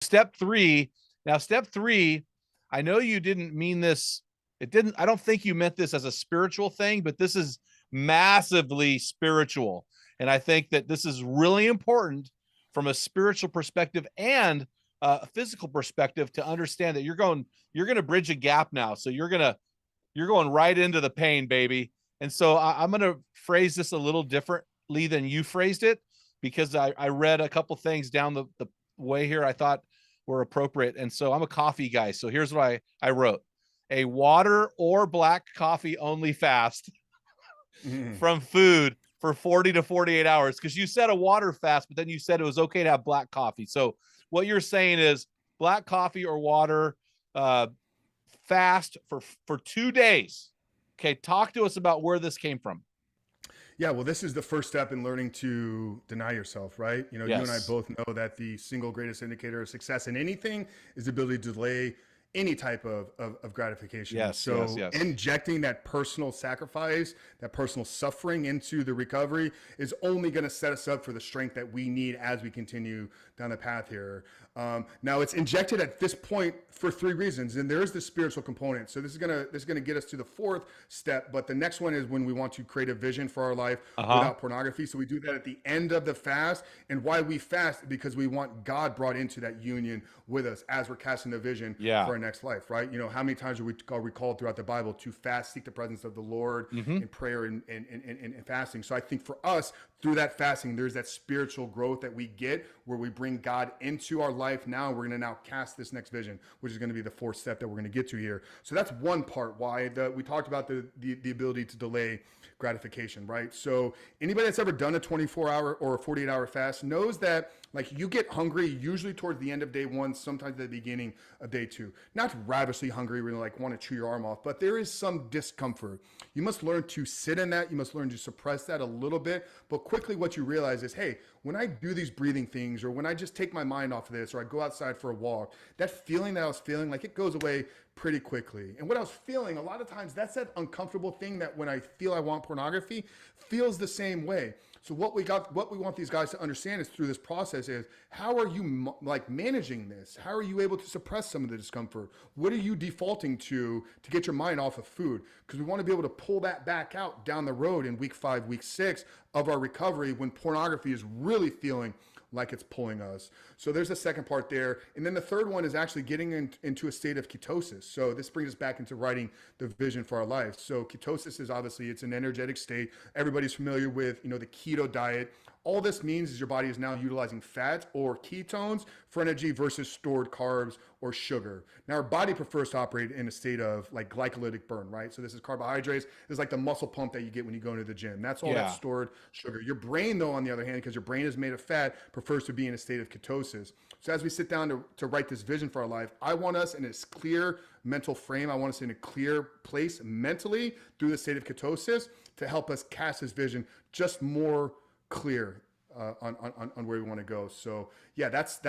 Step three. Now, step three, I know you didn't mean this. I don't think you meant this as a spiritual thing, but this is massively spiritual. And I think that this is really important from a spiritual perspective and a physical perspective to understand that you're going to bridge a gap now. So you're going right into the pain, baby. And so I'm going to phrase this a little differently than you phrased it, because I read a couple things down the way here I thought were appropriate. And so I'm a coffee guy. So here's what I wrote: a water or black coffee only fast from food for 40 to 48 hours. Because you said a water fast, but then you said it was okay to have black coffee. So what you're saying is black coffee or water fast for 2 days. Okay, talk to us about where this came from. Yeah, well, this is the first step in learning to deny yourself, right? You know, you and I Yes. both know that the single greatest indicator of success in anything is the ability to delay any type of gratification. Yes, yes, So yes. injecting that personal sacrifice, that personal suffering into the recovery is only going to set us up for the strength that we need as we continue down the path here. Now it's injected at this point for three reasons, and there is the spiritual component. So this is gonna get us to the fourth step, but the next one is when we want to create a vision for our life Uh-huh. without pornography. So we do that at the end of the fast, and why we fast because we want God brought into that union with us as we're casting the vision Yeah. for our next life, right? You know, how many times are we called throughout the Bible to fast, seek the presence of the Lord Mm-hmm. in prayer and fasting? So I think for us, through that fasting, there's that spiritual growth that we get where we bring God into our life now. We're going to now cast this next vision, which is going to be the fourth step that we're going to get to here. So that's one part why we talked about the ability to delay gratification, right? So anybody that's ever done a 24-hour or a 48-hour fast knows that like you get hungry usually towards the end of day one, sometimes at the beginning of day two. Not ravishly hungry, really like want to chew your arm off, but there is some discomfort. You must learn to sit in that. You must learn to suppress that a little bit. But quickly, what you realize is, hey, when I do these breathing things, or when I just take my mind off of this, or I go outside for a walk, that feeling that I was feeling, like it goes away pretty quickly. And what I was feeling, a lot of times, that's that uncomfortable thing that when I feel I want pornography, feels the same way. So what we want these guys to understand is through this process is how are you like managing this? How are you able to suppress some of the discomfort? What are you defaulting to get your mind off of food? Because we want to be able to pull that back out down the road in week 5, week 6 of our recovery when pornography is really feeling like it's pulling us. So there's a second part there. And then the third one is actually getting into a state of ketosis. So this brings us back into writing the vision for our life. So ketosis is obviously, it's an energetic state. Everybody's familiar with, you know, the keto diet. All this means is your body is now utilizing fat or ketones for energy versus stored carbs or sugar. Now our body prefers to operate in a state of like glycolytic burn, right? So this is carbohydrates. This is like the muscle pump that you get when you go into the gym. That's all that Yeah. stored sugar. Your brain, though, on the other hand, because your brain is made of fat, prefers to be in a state of ketosis. So as we sit down to write this vision for our life, I want us in this clear mental frame. I want us in a clear place mentally through the state of ketosis to help us cast this vision just more clear on where we want to go. So yeah, that's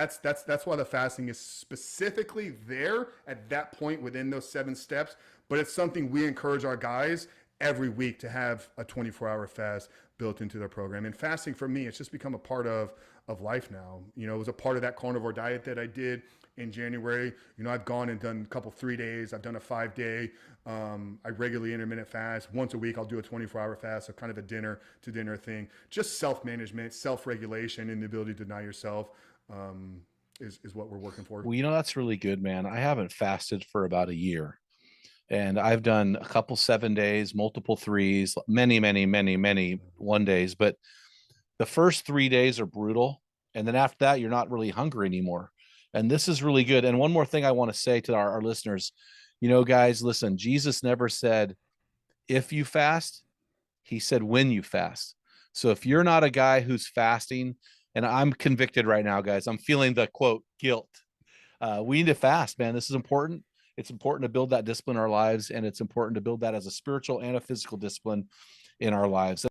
why the fasting is specifically there at that point within those 7 steps. But it's something we encourage our guys every week to have a 24-hour fast built into their program. And fasting for me, it's just become a part of life now. You know, it was a part of that carnivore diet that I did in January. You know, I've gone and done a couple 3 days. I've done a 5-day. I regularly intermittent fast. Once a week, I'll do a 24-hour fast, so kind of a dinner to dinner thing. Just self-management, self-regulation, and the ability to deny yourself is what we're working for. Well, that's really good, man. I haven't fasted for about a year. And I've done a couple 7 days, multiple threes, many, many, many, many 1 days. But the first 3 days are brutal. And then after that, you're not really hungry anymore. And this is really good. And one more thing I want to say to our listeners, guys, listen, Jesus never said, if you fast, he said, when you fast. So if you're not a guy who's fasting, and I'm convicted right now, guys, I'm feeling the quote guilt. We need to fast, man. This is important. It's important to build that discipline in our lives, and it's important to build that as a spiritual and a physical discipline in our lives.